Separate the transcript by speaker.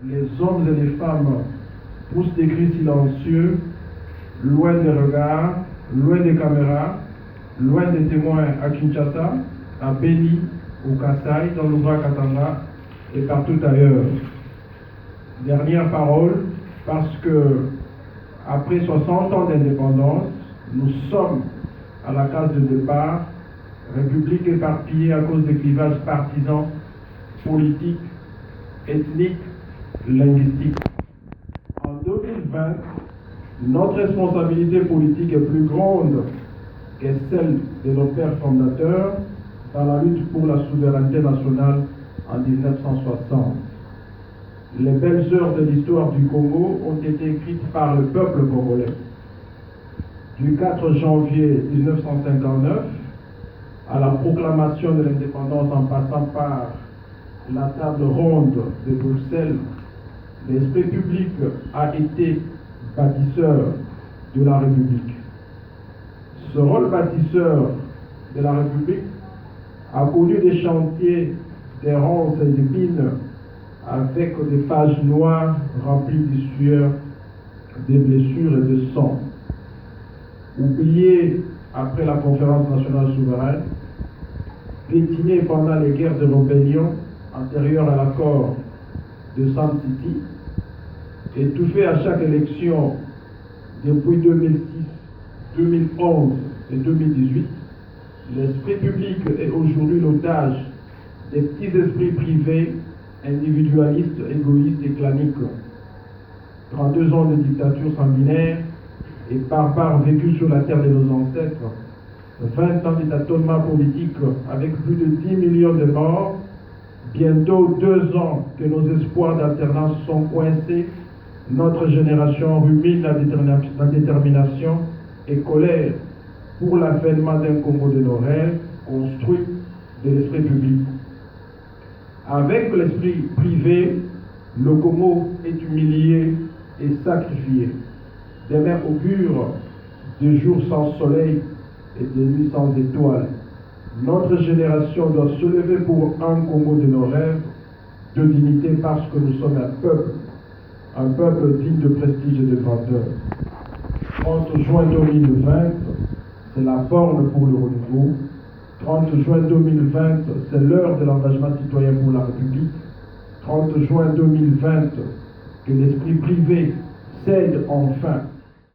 Speaker 1: les hommes et les femmes poussent des cris silencieux, loin des regards, loin des caméras, loin des témoins à Kinshasa, à Beni, au Kasaï, dans le Katanga et partout ailleurs. Dernière parole, parce que après 60 ans d'indépendance, nous sommes à la case de départ, république éparpillée à cause des clivages partisans, politiques, ethniques, linguistiques. En 2020, notre responsabilité politique est plus grande que celle de nos pères fondateurs dans la lutte pour la souveraineté nationale en 1960. Les belles heures de l'histoire du Congo ont été écrites par le peuple congolais. Du 4 janvier 1959 à la proclamation de l'indépendance en passant par la table ronde de Bruxelles, l'esprit public a été bâtisseur de la République. Ce rôle bâtisseur de la République a connu des chantiers d'errance et d'épines avec des pages noires remplies de sueur, de blessures et de sang. Oublié après la conférence nationale souveraine, piétiné pendant les guerres de rébellion antérieures à l'accord de Sun City, étouffé à chaque élection depuis 2006, 2011 et 2018, l'esprit public est aujourd'hui l'otage des petits esprits privés, individualistes, égoïstes et claniques. 32 ans de dictature sanguinaire et barbare vécus sur la terre de nos ancêtres, 20 ans de tâtonnement politique avec plus de 10 millions de morts, bientôt 2 ans que nos espoirs d'alternance sont coincés, notre génération rumine la détermination et colère pour l'avènement d'un Congo de nos rêves, construit de l'esprit public. Avec l'esprit privé, le Congo est humilié et sacrifié. Demain augure de jours sans soleil et de nuits sans étoiles. Notre génération doit se lever pour un Congo de nos rêves, de dignité, parce que nous sommes un peuple digne de prestige et de grandeur. 30 juin 2020, c'est la borne pour le renouveau. 30 juin 2020, c'est l'heure de l'engagement citoyen pour la République. 30 juin 2020, que l'esprit privé cède enfin